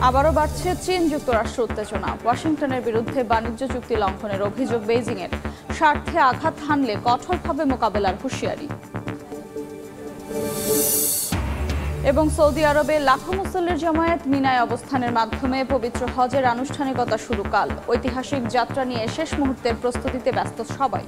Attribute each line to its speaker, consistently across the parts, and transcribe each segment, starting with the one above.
Speaker 1: আবারও বাড়ছে চীন যুক্তরাষ্ট্র উত্তেজনা। ওয়াশিংটনের বিরুদ্ধে বাণিজ্য চুক্তি লঙ্ঘনের অভিযোগ বেইজিংয়ের। স্বার্থে আঘাত হানলে কঠোরভাবে মোকাবেলার হুঁশিয়ারি। এবং সৌদি আরবে লাখো মুসল্লির জামায়াত মিনায় অবস্থানের মাধ্যমে পবিত্র হজের আনুষ্ঠানিকতা শুরু কাল। ঐতিহাসিক যাত্রা নিয়ে শেষ মুহূর্তের প্রস্তুতিতে ব্যস্ত সবাই।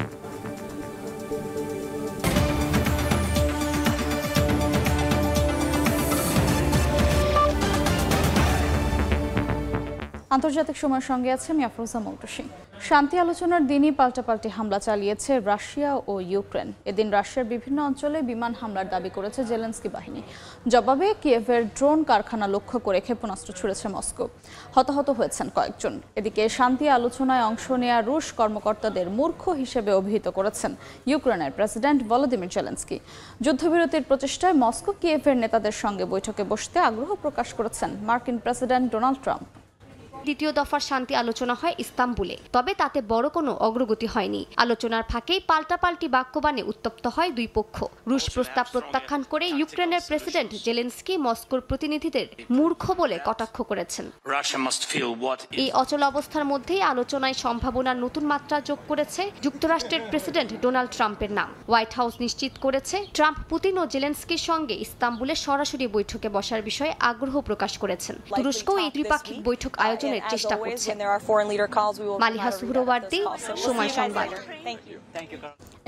Speaker 1: আন্তর্জাতিক সময়ের সঙ্গে আছে আমি আফরোজা মৌটুসী। শান্তি আলোচনার দিনই পাল্টাপাল্টি হামলা চালিয়েছে রাশিয়া ও ইউক্রেন। এদিন রাশিয়ার বিভিন্ন অঞ্চলে বিমান হামলার দাবি করেছে জেলেনস্কি বাহিনী। জবাবে কিয়েভের ড্রোন কারখানা লক্ষ্য করে ক্ষেপণাস্ত্র ছুড়েছে মস্কো। হতাহত হয়েছেন কয়েকজন। এদিকে শান্তি আলোচনায় অংশ নেয়া রুশ কর্মকর্তাদের মূর্খ হিসেবে অভিহিত করেছেন ইউক্রেনের প্রেসিডেন্ট ভলোদিমির জেলেনস্কি। যুদ্ধবিরতির প্রচেষ্টায় মস্কো কিয়েভের নেতাদের সঙ্গে বৈঠকে বসতে আগ্রহ প্রকাশ করেছেন মার্কিন প্রেসিডেন্ট ডোনাল্ড ট্রাম্প।
Speaker 2: দ্বিতীয় দফার শান্তি আলোচনা হয় ইস্তাম্বুলে, তবে তাতে বড় কোনো অগ্রগতি হয়নি। আলোচনার ফাঁকেই পাল্টাপাল্টি বাক্যবাণে উত্তপ্ত হয় দুই পক্ষ। রুশ প্রস্তাব প্রত্যাখ্যান করে ইউক্রেনের প্রেসিডেন্ট জেলেনস্কি মস্কোর প্রতিনিধিদের মূর্খ বলে কটাক্ষ করেছেন। এই অচল অবস্থার মধ্যেই আলোচনায় সম্ভাবনার নতুন মাত্রা যোগ করেছে যুক্তরাষ্ট্রের প্রেসিডেন্ট ডোনাল্ড ট্রাম্পের নাম। হোয়াইট হাউস নিশ্চিত করেছে ট্রাম্প পুতিন ও জেলেনস্কির সঙ্গে ইস্তাম্বুলে সরাসরি বৈঠকে বসার বিষয়ে আগ্রহ প্রকাশ করেছেন। তুরস্কও এই ত্রিপাক্ষিক বৈঠক আয়োজনের চেষ্টা করছে। মালিহা সুহরওয়ার্দী, সময় সংবাদ।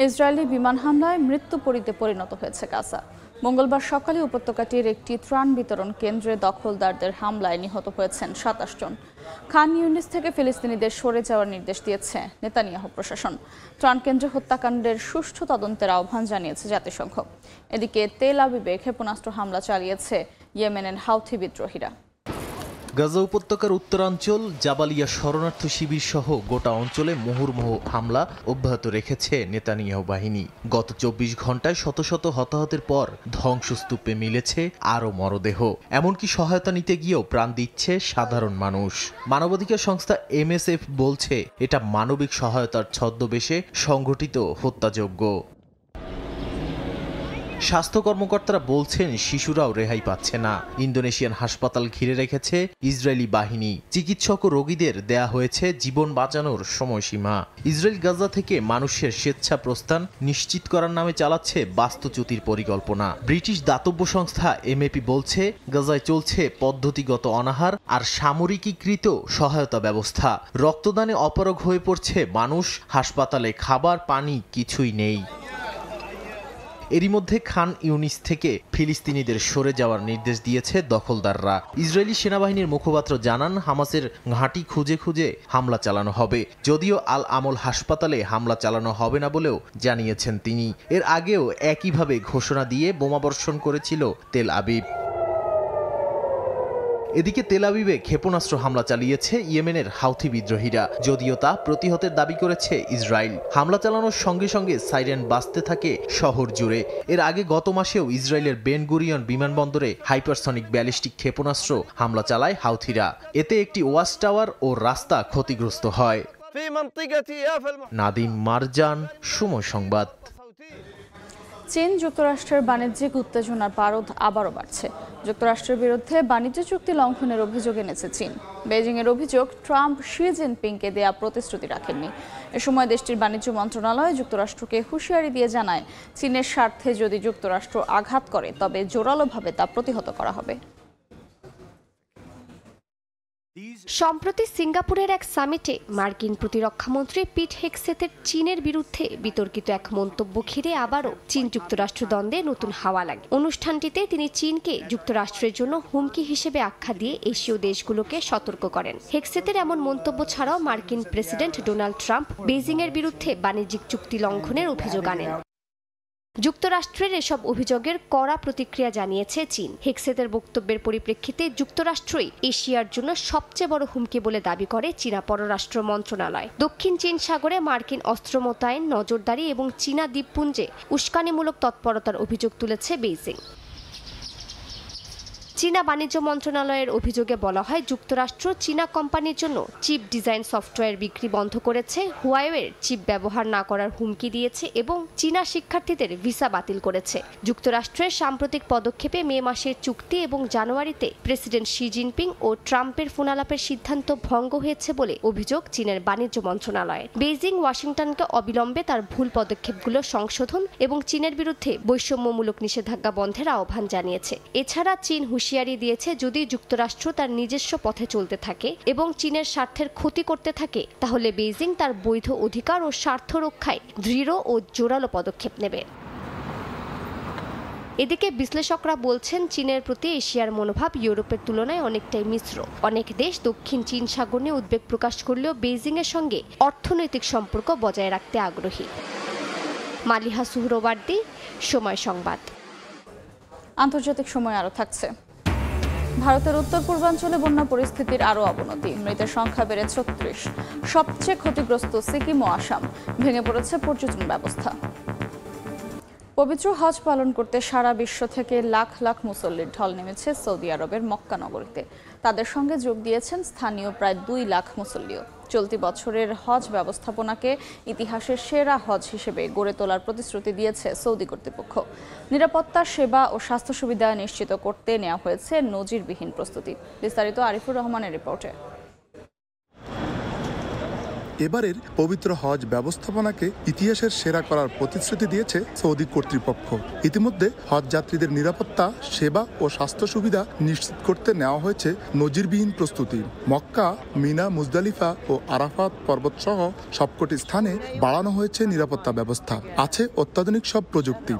Speaker 1: ইসরায়েলি বিমান হামলায় মৃত্যুপরীতে পরিণত হয়েছে গাজা। মঙ্গলবার সকালে উপত্যকাটির একটি ত্রাণ বিতরণ কেন্দ্রে দখলদারদের হামলায় নিহত হয়েছেন ২৭ জন। খান ইউনিস থেকে ফিলিস্তিনিদের সরে যাওয়ার নির্দেশ দিয়েছে নেতানিয়াহু প্রশাসন। ত্রাণ কেন্দ্রে হত্যাকাণ্ডের সুষ্ঠু তদন্তের আহ্বান জানিয়েছে জাতিসংঘ। এদিকে তেল আবিবে ক্ষেপণাস্ত্র হামলা চালিয়েছে ইয়েমেনের হাউথি বিদ্রোহীরা।
Speaker 3: গাজা উপত্যকার উত্তরাঞ্চল জাবালিয়া শরণার্থী শিবির সহ গোটা অঞ্চলে মুহুর্মুহু হামলা অব্যাহত রেখেছে নেতানিয়াহু বাহিনী। গত ২৪ ঘন্টায় শত শত হতাহতের পর ধ্বংসস্তূপে মিলেছে আরও মরদেহ। এমনকি সহায়তা নিতে গিয়েও প্রাণ দিচ্ছে সাধারণ মানুষ। মানবাধিকার সংস্থা MSF বলছে এটা মানবিক সহায়তার ছদ্মবেশে সংগঠিত হত্যাযজ্ঞ। স্বাস্থ্য কর্মকর্তারা বলছেন শিশুরাও রেহাই পাচ্ছে না। ইন্দোনেশিয়ান হাসপাতাল ঘিরে রেখেছে ইসরায়েলি বাহিনী। চিকিৎসক ও রোগীদের দেয়া হয়েছে জীবন বাঁচানোর সময়সীমা। ইসরায়েল গাজা থেকে মানুষের স্বেচ্ছা প্রস্থান নিশ্চিত করার নামে চালাচ্ছে বাস্তুচ্যুতির পরিকল্পনা। ব্রিটিশ দাতব্য সংস্থা MAP বলছে গাজায় চলছে পদ্ধতিগত অনাহার আর সামরিকীকৃত সহায়তা ব্যবস্থা। রক্তদানে অপারগ হয়ে পড়ছে মানুষ। হাসপাতালে খাবার পানি কিছুই নেই। এরই মধ্যে খান ইউনিস থেকে ফিলিস্তিনিদের সরে যাওয়ার নির্দেশ দিয়েছে দখলদাররা। ইসরায়েলি সেনাবাহিনীর মুখপাত্র জানান হামাসের ঘাঁটি খুঁজে খুঁজে হামলা চালানো হবে। যদিও আল আমল হাসপাতালে হামলা চালানো হবে না বলেও জানিয়েছেন তিনি। এর আগেও একইভাবে ঘোষণা দিয়ে বোমাবর্ষণ করেছিল তেল আবিব। এদিকে তেল আবিবে ক্ষেপণাস্ত্র হামলা চালিয়েছে ইয়েমেনের হাউথি বিদ্রোহীরা। যদিও তা প্রতিহতের দাবি করেছে ইসরায়েল। হামলা চালানোর সঙ্গে সঙ্গে সাইরেন বাজতে থাকে শহর জুড়ে। এর আগে গত মাসেও ইসরায়েলের বেন গুরিয়ন বিমানবন্দরে হাইপারসনিক ব্যালিস্টিক ক্ষেপণাস্ত্র হামলা চালায় হাউথিরা। এতে একটি ওয়াচ টাওয়ার ও রাস্তা ক্ষতিগ্রস্ত হয়। নাদিম মারজান, সময় সংবাদ।
Speaker 1: চীন যুক্তরাষ্ট্রের বাণিজ্যিক উত্তেজনার পারদ আবারও বাড়ছে। যুক্তরাষ্ট্রের বিরুদ্ধে বাণিজ্য চুক্তি লঙ্ঘনের অভিযোগ এনেছে চীন। বেইজিংয়ের অভিযোগ ট্রাম্প শি জিনপিংকে দেয়া প্রতিশ্রুতি রাখেননি। এ সময় দেশটির বাণিজ্য মন্ত্রণালয় যুক্তরাষ্ট্রকে হুঁশিয়ারি দিয়ে জানায়, চীনের স্বার্থে যদি যুক্তরাষ্ট্র আঘাত করে তবে জোরালোভাবে তা প্রতিহত করা হবে।
Speaker 2: সম্প্রতি সিঙ্গাপুরের এক সামিটে মার্কিন প্রতিরক্ষামন্ত্রী পিট হেগসেথের চীনের বিরুদ্ধে বিতর্কিত এক মন্তব্য ঘিরে আবারও চীন যুক্তরাষ্ট্র দ্বন্দ্বে নতুন হাওয়া লাগে। অনুষ্ঠানটিতে তিনি চীনকে যুক্তরাষ্ট্রের জন্য হুমকি হিসেবে আখ্যা দিয়ে এশীয় দেশগুলোকে সতর্ক করেন। হেগসেথের এমন মন্তব্য ছাড়াও মার্কিন প্রেসিডেন্ট ডোনাল্ড ট্রাম্প বেইজিংয়ের বিরুদ্ধে বাণিজ্যিক চুক্তি লঙ্ঘনের অভিযোগ আনেন। যুক্তরাষ্ট্রের এসব অভিযোগের কড়া প্রতিক্রিয়া জানিয়েছে চীন। হেগসেথের বক্তব্যের পরিপ্রেক্ষিতে যুক্তরাষ্ট্রই এশিয়ার জন্য সবচেয়ে বড় হুমকি বলে দাবি করে চীনা পররাষ্ট্র মন্ত্রণালয়। দক্ষিণ চীন সাগরে মার্কিন অস্ত্র মোতায়েন, নজরদারি এবং চীনা দ্বীপপুঞ্জে উস্কানিমূলক তৎপরতার অভিযোগ তুলেছে বেইজিং। চীনা বাণিজ্য মন্ত্রণালয়ের অভিযোগে বলা হয়, যুক্তরাষ্ট্র চীনা কোম্পানির জন্য চিপ ডিজাইন সফটওয়্যার বিক্রি বন্ধ করেছে, হুয়াওয়ের চিপ ব্যবহার না করার হুমকি দিয়েছে এবং চীনা শিক্ষার্থীদের ভিসা বাতিল করেছে। যুক্তরাষ্ট্রের সাম্প্রতিক পদক্ষেপে মে মাসের চুক্তি এবং জানুয়ারিতে প্রেসিডেন্ট শি জিনপিং ও ট্রাম্পের ফোনালাপের সিদ্ধান্ত ভঙ্গ হয়েছে বলে অভিযোগ চীনের বাণিজ্য মন্ত্রণালয়ের। বেইজিং ওয়াশিংটনকে অবিলম্বে তার ভুল পদক্ষেপগুলো সংশোধন এবং চীনের বিরুদ্ধে বৈষম্যমূলক নিষেধাজ্ঞা বন্ধের আহ্বান জানিয়েছে। এছাড়া চীন হুঁশিয়ারি দিয়েছে, যদি যুক্তরাষ্ট্র তার নিজস্ব পথে চলতে থাকে এবং চীনের স্বার্থের ক্ষতি করতে থাকে, তাহলে বেইজিং তার বৈধ অধিকার ও স্বার্থ রক্ষায় দৃঢ় ও জোরালো পদক্ষেপ নেবে। এদিকে বিশ্লেষকরা বলছেন, চীনের প্রতি এশিয়ার মনোভাব ইউরোপের তুলনায় অনেকটাই মিশ্র। অনেক দেশ দক্ষিণ চীন সাগর নিয়ে উদ্বেগ প্রকাশ করলেও বেইজিংয়ের সঙ্গে অর্থনৈতিক সম্পর্ক বজায় রাখতে আগ্রহী। মালিহা সুহরওয়ার্দী, সময় সংবাদ।
Speaker 1: আন্তর্জাতিক সময় আরও থাকছে। ভারতের উত্তর পূর্বাঞ্চলে বন্যা পরিস্থিতির আরও অবনতি, মৃতের সংখ্যা বেড়ে ৩৬। সবচেয়ে ক্ষতিগ্রস্ত সিকিম ও আসাম, ভেঙে পড়েছে পর্যটন ব্যবস্থা। পবিত্র হজ পালন করতে সারা বিশ্ব থেকে লাখ লাখ মুসল্লির ঢল নেমেছে সৌদি আরবের মক্কা নগরীতে। তাদের সঙ্গে যোগ দিয়েছেন স্থানীয় প্রায় ২ লাখ মুসল্লিও। চলতি বছরের হজ ব্যবস্থাপনাকে ইতিহাসের সেরা হজ হিসেবে গড়ে তোলার প্রতিশ্রুতি দিয়েছে সৌদি কর্তৃপক্ষ। নিরাপত্তা, সেবা ও স্বাস্থ্য সুবিধা নিশ্চিত করতে নেওয়া হয়েছে নজিরবিহীন প্রস্তুতি। বিস্তারিত আরিফুর রহমানের রিপোর্টে।
Speaker 4: এবারের পবিত্র হজ ব্যবস্থাপনাকে ইতিহাসের সেরা করার প্রতিশ্রুতি দিয়েছে সৌদি কর্তৃপক্ষ। ইতিমধ্যে হজ যাত্রীদের নিরাপত্তা, সেবা ও স্বাস্থ্য সুবিধা নিশ্চিত করতে নেওয়া হয়েছে নজিরবিহীন প্রস্তুতি। মক্কা, মিনা, মুজদালিফা ও আরাফাত পর্বত সহ সবকটি স্থানে বাড়ানো হয়েছে নিরাপত্তা ব্যবস্থা, আছে অত্যাধুনিক সব প্রযুক্তি।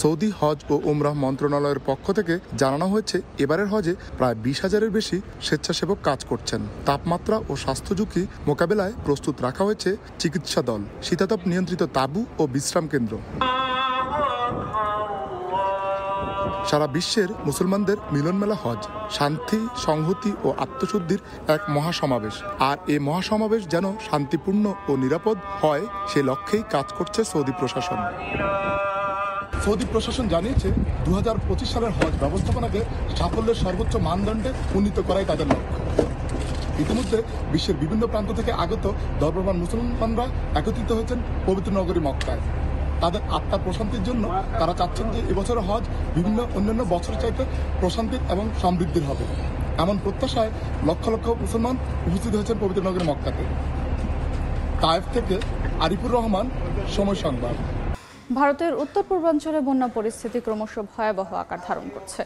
Speaker 4: সৌদি হজ ও উমরাহ মন্ত্রণালয়ের পক্ষ থেকে জানানো হয়েছে, এবারের হজে প্রায় ২০,০০০-এর বেশি স্বেচ্ছাসেবক কাজ করছেন। তাপমাত্রা ও স্বাস্থ্য ঝুঁকি মোকাবেলায় প্রস্তুত রাখা হয়েছে চিকিৎসা দল, শীতাতপ নিয়ন্ত্রিত তাঁবু ও বিশ্রাম কেন্দ্র। সারা বিশ্বের মুসলমানদের মিলনমেলা হজ শান্তি, সংহতি ও আত্মশুদ্ধির এক মহাসমাবেশ। আর এই মহাসমাবেশ যেন শান্তিপূর্ণ ও নিরাপদ হয়, সে লক্ষ্যেই কাজ করছে সৌদি প্রশাসন। সৌদি প্রশাসন জানিয়েছে, ২০২৫ সালের হজ ব্যবস্থাপনাকে সাফল্যের সর্বোচ্চ মানদণ্ডে উন্নীত করাই তাদের লক্ষ্য। ইতিমধ্যে বিশ্বের বিভিন্ন প্রান্ত থেকে আগত ধর্মপ্রাণ মুসলমানরা একত্রিত হয়েছেন পবিত্র নগরী মক্কায়। তাদের আত্মার প্রশান্তির জন্য তারা চাচ্ছেন যে এবছরের হজ বিভিন্ন অন্যান্য বছরের চাইতে প্রশান্তির এবং সমৃদ্ধির হবে। এমন প্রত্যাশায় লক্ষ লক্ষ মুসলমান উপস্থিত হয়েছেন পবিত্র নগরী মক্কাতে। তায়েফ থেকে আরিফুর রহমান, সময় সংবাদ।
Speaker 1: ভারতের উত্তর পূর্বাঞ্চলে বন্যা পরিস্থিতি ক্রমশ ভয়াবহ আকার ধারণ করছে।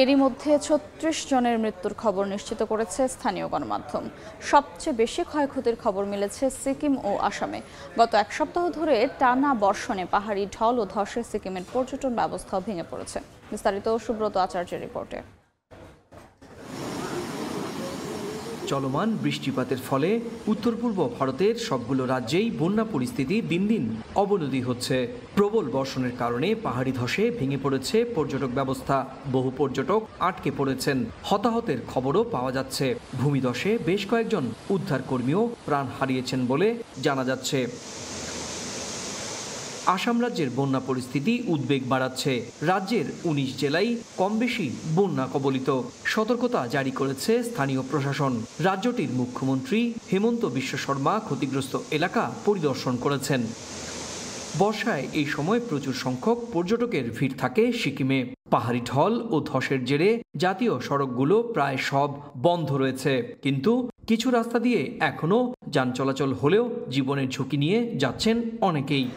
Speaker 1: এরই মধ্যে ৩৬ জনের মৃত্যুর খবর নিশ্চিত করেছে স্থানীয় গণমাধ্যম। সবচেয়ে বেশি ক্ষয়ক্ষতির খবর মিলেছে সিকিম ও আসামে। গত এক সপ্তাহ ধরে টানা বর্ষণে পাহাড়ি ঢল ও ধসে সিকিমের পর্যটন ব্যবস্থাও ভেঙে পড়েছে। বিস্তারিত সুব্রত আচার্যের রিপোর্টে।
Speaker 5: চলমান বৃষ্টিপাতের ফলে উত্তর পূর্ব ভারতের সবগুলো রাজ্যেই বন্যা পরিস্থিতি দিন দিন অবনতি হচ্ছে। প্রবল বর্ষণের কারণে পাহাড়ি ধসে ভেঙে পড়েছে পর্যটক ব্যবস্থা। বহু পর্যটক আটকে পড়েছেন। হতাহতের খবরও পাওয়া যাচ্ছে। ভূমিধসে বেশ কয়েকজন উদ্ধার কর্মীও প্রাণ হারিয়েছেন বলে জানা যাচ্ছে। আসাম রাজ্যের বন্যা পরিস্থিতি উদ্বেগ বাড়াচ্ছে। রাজ্যের ১৯ জেলায় কম বেশি বন্যা কবলিত। সতর্কতা জারি করেছে স্থানীয় প্রশাসন। রাজ্যটির মুখ্যমন্ত্রী হেমন্ত বিশ্ব শর্মা ক্ষতিগ্রস্ত এলাকা পরিদর্শন করেছেন। বর্ষায় এই সময় প্রচুর সংখ্যক পর্যটকের ভিড় থাকে সিকিমে। পাহাড়ি ঢল ও ধসের জেরে জাতীয় সড়কগুলো প্রায় সব বন্ধ রয়েছে, কিন্তু কিছু রাস্তা দিয়ে এখনো যান চলাচল হলেও জীবনের ঝুঁকি নিয়ে যাচ্ছেন অনেকেই।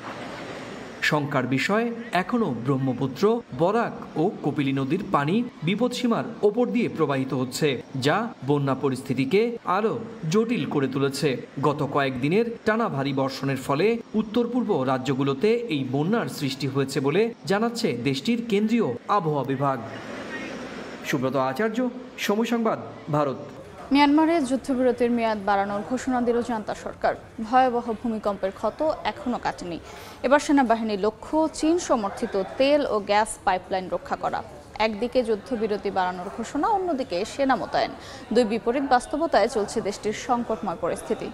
Speaker 5: শঙ্কার বিষয়, এখনও ব্রহ্মপুত্র, বরাক ও কপিলী নদীর পানি বিপদসীমার ওপর দিয়ে প্রবাহিত হচ্ছে, যা বন্যা পরিস্থিতিকে আরও জটিল করে তুলেছে। গত কয়েকদিনের টানা ভারী বর্ষণের ফলে উত্তর পূর্ব রাজ্যগুলোতে এই বন্যার সৃষ্টি হয়েছে বলে জানাচ্ছে দেশটির কেন্দ্রীয় আবহাওয়া বিভাগ। সুব্রত আচার্য, সময় সংবাদ, ভারত।
Speaker 1: মিয়ানমারে যুদ্ধবিরতির মেয়াদ বাড়ানোর ঘোষণা দিল জান্তা সরকার। ভয়াবহ ভূমিকম্পের ক্ষত এখনও কাটেনি। এবার সেনাবাহিনীর লক্ষ্য চীন সমর্থিত তেল ও গ্যাস পাইপলাইন রক্ষা করা। একদিকে যুদ্ধবিরতি বাড়ানোর ঘোষণা, অন্যদিকে সেনা মোতায়েন। দুই বিপরীত বাস্তবতায় চলছে দেশটির সংকটময় পরিস্থিতি।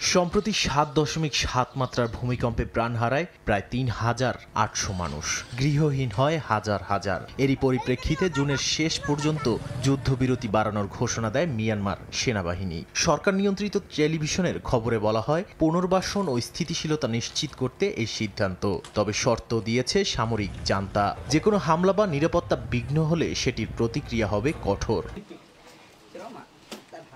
Speaker 3: সম্প্রতি 7.7 মাত্রার ভূমিকম্পে প্রাণ হারায় প্রায় 3,800 মানুষ, গৃহহীন হয় হাজার হাজার। এরই পরিপ্রেক্ষিতে জুনের শেষ পর্যন্ত যুদ্ধবিরতি বাড়ানোর ঘোষণা দেয় মিয়ানমার সেনাবাহিনী। সরকার নিয়ন্ত্রিত টেলিভিশনের খবরে বলা হয়, পুনর্বাসন ও স্থিতিশীলতা নিশ্চিত করতে এই সিদ্ধান্ত। তবে শর্ত দিয়েছে সামরিক জান্তা, যে কোনো হামলা বা নিরাপত্তা বিঘ্ন হলে সেটির প্রতিক্রিয়া হবে কঠোর।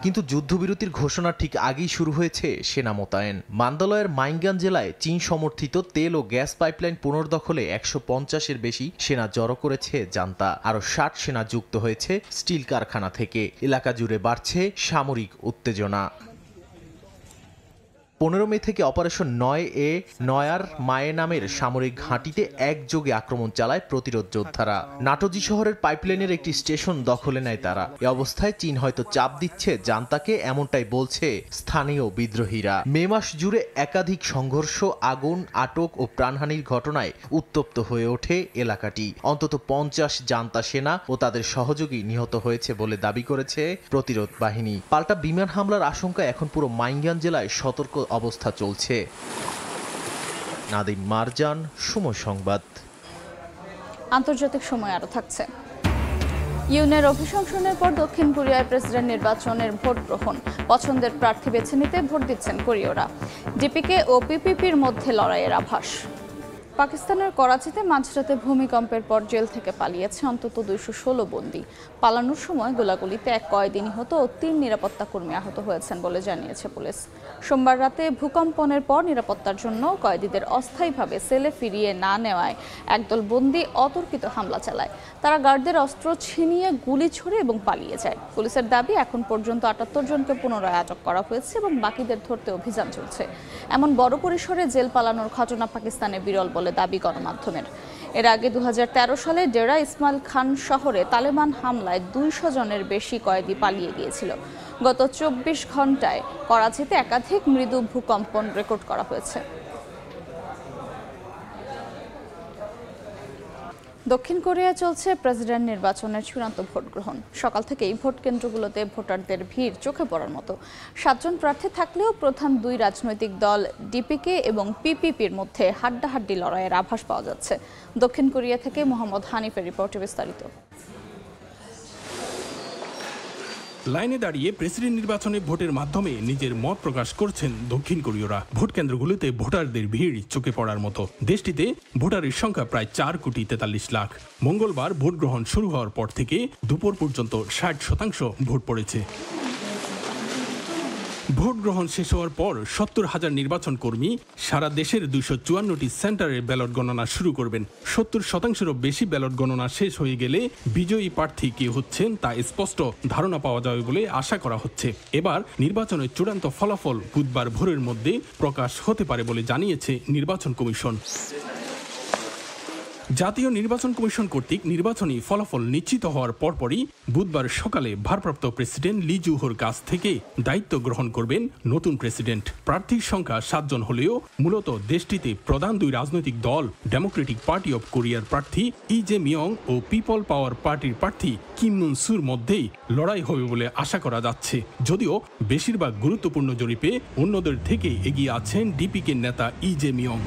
Speaker 3: কিন্তু যুদ্ধবিরতির ঘোষণা ঠিক আগেই শুরু হয়েছে সেনা মোতায়েন। মান্দালয়ের মাইনগান জেলায় চীন সমর্থিত তেল ও গ্যাস পাইপলাইন পুনর্দখলে 150-এর বেশি সেনা জড়ো করেছে জান্তা। আরও 60 সেনা যুক্ত হয়েছে স্টিল কারখানা থেকে। এলাকা জুড়ে বাড়ছে সামরিক উত্তেজনা। 15 মে থেকে অপারেশন 9A নয়ার মায়ে নামের সামরিক ঘাঁটিতে একযোগে আক্রমণ চালায় প্রতিরোধ যোদ্ধারা। নাটোজি শহরের পাইপলাইনের একটি স্টেশন দখলে নেয় তারা। এ অবস্থায় চীন হয়তো চাপ দিচ্ছে জান্তাকে, এমনটাই বলছে স্থানীয় বিদ্রোহীরা। মে মাস জুড়ে একাধিক সংঘর্ষ, আগুন, আটক ও প্রাণহানির ঘটনায় উত্তপ্ত হয়ে ওঠে এলাকাটি। অন্তত 50 জান্তা সেনা ও তাদের সহযোগী নিহত হয়েছে বলে দাবি করেছে প্রতিরোধ বাহিনী। পাল্টা বিমান হামলার আশঙ্কা এখন পুরো মাইনগান জেলায় সতর্ক অবস্থা চলছে। নাদিম মারজান, সময় সংবাদ।
Speaker 1: আন্তর্জাতিক সময় আরো থাকছে। ইউনের অভিশংসনের পর দক্ষিণ কোরিয়ায় প্রেসিডেন্ট নির্বাচনের ভোট গ্রহণ। পছন্দের প্রার্থী বেছে নিতে ভোট দিচ্ছেন কোরীয়রা। ডিপিকে ও পিপিপির মধ্যে লড়াইয়ের আভাস। পাকিস্তানের করাচিতে মাঝরাতে ভূমিকম্পের পর জেল থেকে পালিয়েছে অন্তত 216 বন্দী। পালানোর সময় গোলাগুলিতে এক কয়েদি নিহত ও 3 নিরাপত্তা কর্মী আহত হয়েছেন বলে জানিয়েছে পুলিশ। সোমবার রাতে ভূকম্পনের পর নিরাপত্তার জন্য কয়েদিদের অস্থায়ীভাবে সেলে ফিরিয়ে না নেওয়ায় একদল বন্দী অতর্কিত হামলা চালায়। তারা গার্ডদের অস্ত্র ছিনিয়ে গুলি ছোড়ে এবং পালিয়ে যায়। পুলিশের দাবি, এখন পর্যন্ত 78 জনকে পুনরায় আটক করা হয়েছে এবং বাকিদের ধরতে অভিযান চলছে। এমন বড় পরিসরে জেল পালানোর ঘটনা পাকিস্তানে বিরল বলে দাবি গণমাধ্যমের। এর আগে 2013 সালে ডেরা ইসমাইল খান শহরে তালেবান হামলায় 200 জনের বেশি কয়েদি পালিয়ে গিয়েছিল। গত 24 ঘন্টায় করাচিতে একাধিক মৃদু ভূকম্পন রেকর্ড করা হয়েছে। দক্ষিণ কোরিয়ায় চলছে প্রেসিডেন্ট নির্বাচনের চূড়ান্ত ভোট গ্রহণ। সকাল থেকেই ভোট কেন্দ্রগুলোতে ভোটারদের ভিড় চোখে পড়ার মতো। 7 জন প্রার্থী থাকলেও প্রধান 2 রাজনৈতিক দল ডিপিকে এবং পিপিপির মধ্যে হাড্ডাহাড্ডি লড়াইয়ের আভাস পাওয়া যাচ্ছে। দক্ষিণ কোরিয়া থেকে মোহাম্মদ হানিফের রিপোর্টে বিস্তারিত।
Speaker 6: লাইনে দাঁড়িয়ে প্রেসিডেন্ট নির্বাচনে ভোটের মাধ্যমে নিজের মত প্রকাশ করছেন দক্ষিণ কোরীয়রা। ভোট কেন্দ্রগুলোতে ভোটারদের ভিড় চোখে পড়ার মতো। দেশটিতে ভোটারের সংখ্যা প্রায় 4,43 লাখ। মঙ্গলবার ভোট গ্রহণ শুরু হওয়ার পর থেকে দুপুর পর্যন্ত 60% ভোট পড়েছে। ভোট গ্রহণ শেষ হওয়ার পর 70,000 নির্বাচন কর্মী সারা দেশের 254টি সেন্টারের ব্যালট গণনা শুরু করবেন। 70%-এরও বেশি ব্যালট গণনা শেষ হয়ে গেলে বিজয়ী প্রার্থী কে হচ্ছেন তা স্পষ্ট ধারণা পাওয়া যাবে বলে আশা করা হচ্ছে। এবার নির্বাচনের চূড়ান্ত ফলাফল বুধবার ভোরের মধ্যে প্রকাশ হতে পারে বলে জানিয়েছে নির্বাচন কমিশন। জাতীয় নির্বাচন কমিশন কর্তৃক নির্বাচনী ফলাফল নিশ্চিত হওয়ার পরপরই বুধবার সকালে ভারপ্রাপ্ত প্রেসিডেন্ট লি জুহোর কাছ থেকে দায়িত্ব গ্রহণ করবেন নতুন প্রেসিডেন্ট। প্রার্থীর সংখ্যা 7 জন হলেও মূলত দেশটিতে প্রধান 2 রাজনৈতিক দল ডেমোক্রেটিক পার্টি অব কোরিয়ার প্রার্থী ই জে মিয়ং ও পিপল পাওয়ার পার্টির প্রার্থী কিম নুন সুর মধ্যেই লড়াই হবে বলে আশা করা যাচ্ছে। যদিও বেশিরভাগ গুরুত্বপূর্ণ জরিপে অন্যদের থেকে এগিয়ে আছেন ডিপিকে নেতা ই জে মিয়ং।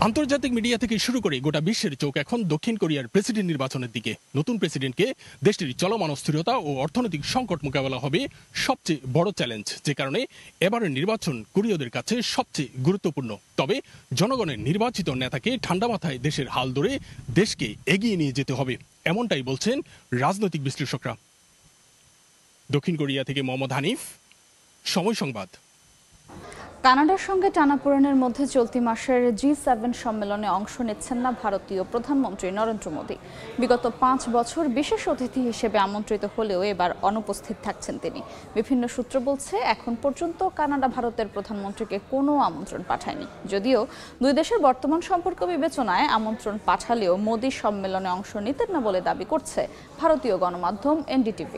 Speaker 6: আন্তর্জাতিক মিডিয়া থেকে শুরু করে গোটা বিশ্বের চোখ এখন দক্ষিণ কোরিয়ার প্রেসিডেন্ট নির্বাচনের দিকে। নতুন প্রেসিডেন্টকে দেশটির চলমান অস্থিরতা ও অর্থনৈতিক সংকট মোকাবেলা হবে সবচেয়ে বড় চ্যালেঞ্জ, যে কারণে এবারের নির্বাচন কোরীয়দের কাছে সবচেয়ে গুরুত্বপূর্ণ। তবে জনগণের নির্বাচিত নেতাকে ঠান্ডা মাথায় দেশের হাল ধরে দেশকে এগিয়ে নিয়ে যেতে হবে, এমনটাই বলছেন রাজনৈতিক বিশ্লেষকরা। দক্ষিণ কোরিয়া থেকে মোহাম্মদ হানিফ, সময় সংবাদ।
Speaker 1: কানাডার সঙ্গে টানাপোড়েনের মধ্যে চলতি মাসের G7 সম্মেলনে অংশ নিচ্ছেন না ভারতীয় প্রধানমন্ত্রী নরেন্দ্র মোদী। বিগত 5 বছর বিশেষ অতিথি হিসেবে আমন্ত্রিত হলেও এবার অনুপস্থিত থাকছেন তিনি। বিভিন্ন সূত্র বলছে, এখন পর্যন্ত কানাডা ভারতের প্রধানমন্ত্রীকে কোনো আমন্ত্রণ পাঠায়নি। যদিও 2 দেশের বর্তমান সম্পর্ক বিবেচনায় আমন্ত্রণ পাঠালেও মোদী সম্মেলনে অংশ নিতেন না বলে দাবি করছে ভারতীয় গণমাধ্যম NDTV।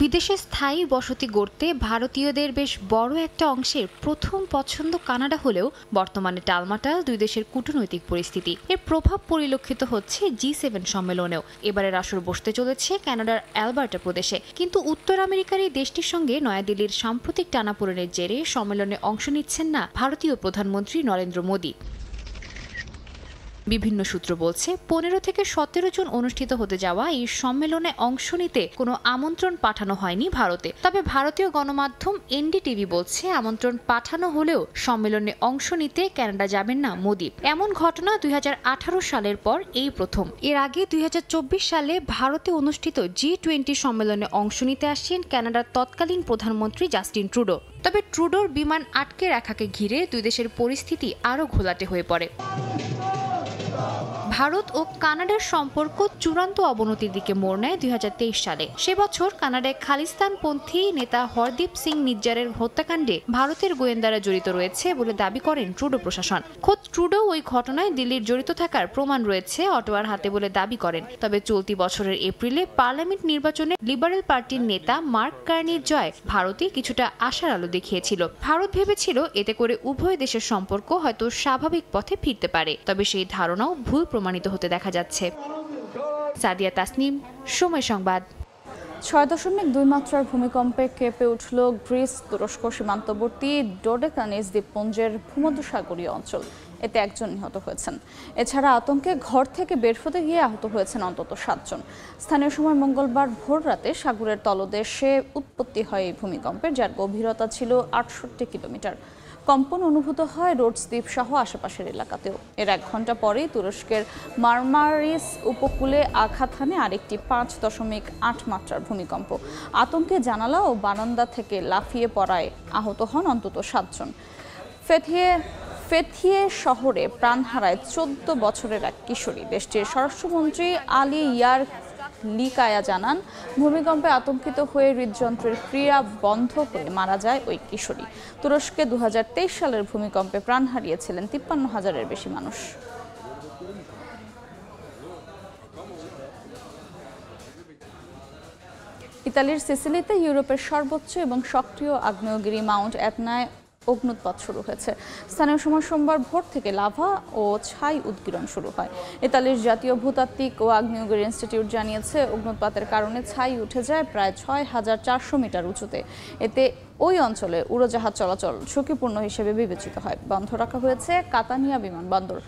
Speaker 7: বিদেশে স্থায়ী বসতি গড়তে ভারতীয়দের বেশ বড় একটা অংশের প্রথম পছন্দ কানাডা হলেও বর্তমানে টালমাটাল দুই দেশের কূটনৈতিক পরিস্থিতি। এর প্রভাব পরিলক্ষিত হচ্ছে G7 সম্মেলনেও। এবারের আসর বসতে চলেছে কানাডার অ্যালবার্টা প্রদেশে, কিন্তু উত্তর আমেরিকার এই দেশটির সঙ্গে নয়াদিল্লির সাম্প্রতিক টানাপোড়েনের জেরে সম্মেলনে অংশ নিচ্ছেন না ভারতীয় প্রধানমন্ত্রী নরেন্দ্র মোদী। বিভিন্ন সূত্র বলছে 15 থেকে 17 জুন অনুষ্ঠিত হতে যাওয়া এই সম্মেলনে অংশ নিতে কোনো আমন্ত্রণ পাঠানো হয়নি ভারতে। তবে ভারতীয় গণমাধ্যম NDTV বলছে আমন্ত্রণ পাঠানো হলেও সম্মেলনে অংশ নিতে কানাডা যাবেন না মোদী। এমন ঘটনা 2018 সালের পর এই প্রথম। এর আগে 2024 সালে ভারতে অনুষ্ঠিত G20 সম্মেলনে অংশ নিতে আসেন কানাডার তৎকালীন প্রধানমন্ত্রী জাস্টিন ট্রুডো। তবে ট্রুডোর বিমান আটকে রাখাকে ঘিরে দুই দেশের পরিস্থিতি আরও ঘোলাটে হয়ে পড়ে। ভারত ও কানাডার সম্পর্ক চূড়ান্ত অবনতির দিকে মোড় নেয় 2023 সালে। সে বছর কানাডায় খালিস্তানপন্থী নেতা হরদীপ সিং নিজ্জারের হত্যাকাণ্ডে ভারতের গোয়েন্দারা জড়িত রয়েছে বলে দাবি করেন ট্রুডো প্রশাসন। খোদ ট্রুডো ওই ঘটনায় দিল্লির জড়িত থাকার প্রমাণ রয়েছে অটোয়ার হাতে বলে দাবি করেন। তবে চলতি বছরের এপ্রিলে পার্লামেন্ট নির্বাচনে লিবারেল পার্টির নেতা মার্ক কার্নির জয় ভারতে কিছুটা আশার আলো দেখিয়েছিল। ভারত ভেবেছিল এতে করে উভয় দেশের সম্পর্ক হয়তো স্বাভাবিক পথে ফিরতে পারে, তবে সেই ধারণাও ভুল প্রমাণিত হতে দেখা যাচ্ছে। সাদিয়া তাসনিম, সময় সংবাদ।
Speaker 1: 6.2 মাত্রার ভূমিকম্পে কেঁপে উঠল গ্রিস তুরস্ক সীমান্তবর্তী ডোডেকানিস দ্বীপপুঞ্জের ভূমধ্যসাগরীয় অঞ্চল। এতে একজন নিহত হয়েছেন। এছাড়া আতঙ্কে ঘর থেকে বের হতে গিয়ে আহত হয়েছেন অন্তত 7 জন। স্থানীয় সময় মঙ্গলবার ভোর রাতে সাগরের তলদেশে উৎপত্তি হয় এই ভূমিকম্পের, যার গভীরতা ছিল 68 কিলোমিটার। কম্পন অনুভূত হয় রোডস দ্বীপ সহ আশেপাশের এলাকাতেও। এর 1 ঘন্টা পরেই তুরস্কের মারমারিস উপকূলে আঘাত হানে আরেকটি 5.8 মাত্রার ভূমিকম্প। আতঙ্কে জানালা ও বারান্দা থেকে লাফিয়ে পড়ায় আহত হন অন্তত 7 জন। ফেথিয়ে শহরে প্রাণ হারায় 14 বছরের এক কিশোরী। দেশটির স্বরাষ্ট্রমন্ত্রী আলী ইয়ার লিকায়া জানান, ভূমিকম্পে আতঙ্কিত হয়ে হৃদযন্ত্রের ক্রিয়া বন্ধ হয়ে মারা যায় ওই কিশোরী। তুরস্কে 2023 সালের ভূমিকম্পে প্রাণ হারিয়েছিলেন 53,000-এর বেশি মানুষ। ইতালির সিসিলিতে ইউরোপের সর্বোচ্চ এবং সক্রিয় আগ্নেয়গিরি মাউন্ট এটনায় অগ্নুৎপাত শুরু হয়েছে। স্থানীয় সময় সোমবার ভোর থেকে লাভা ও ছাই উদগীরণ শুরু হয়। ইতালির জাতীয় ভূতাত্ত্বিক ও আগ্নেয়গিরি ইনস্টিটিউট জানিয়েছে, অগ্নুৎপাতের কারণে ছাই উঠে যায় প্রায় 6,400 মিটার উঁচুতে। এতে ওই অঞ্চলে উড়োজাহাজ চলাচল ঝুঁকিপূর্ণ হিসেবে বিবেচিত হয়। বন্ধ রাখা হয়েছে কাতানিয়া বিমানবন্দর।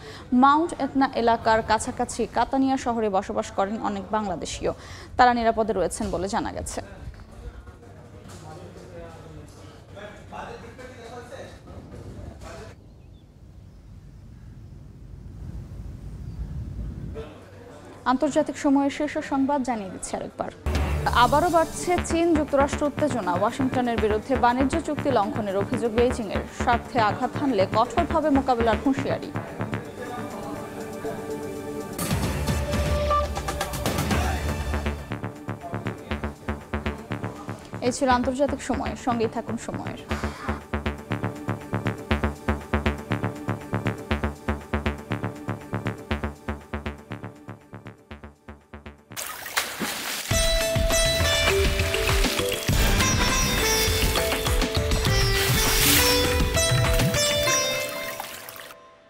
Speaker 1: মাউন্ট এটনা এলাকার কাছাকাছি কাতানিয়া শহরে বসবাস করেন অনেক বাংলাদেশীয়। তারা নিরাপদে রয়েছেন বলে জানা গেছে। আন্তর্জাতিক সময়ের শীর্ষ সংবাদ জানিয়ে দিচ্ছে আরেকবার। আবারও বাড়ছে চীন যুক্তরাষ্ট্র উত্তেজনা। ওয়াশিংটনের বিরুদ্ধে বাণিজ্য চুক্তি লঙ্ঘনের অভিযোগ বেইজিংয়ের। স্বার্থে আঘাত হানলে কঠোরভাবে মোকাবিলার হুঁশিয়ারি। এই ছিল আন্তর্জাতিক সময়। সঙ্গেই থাকুন সময়ের।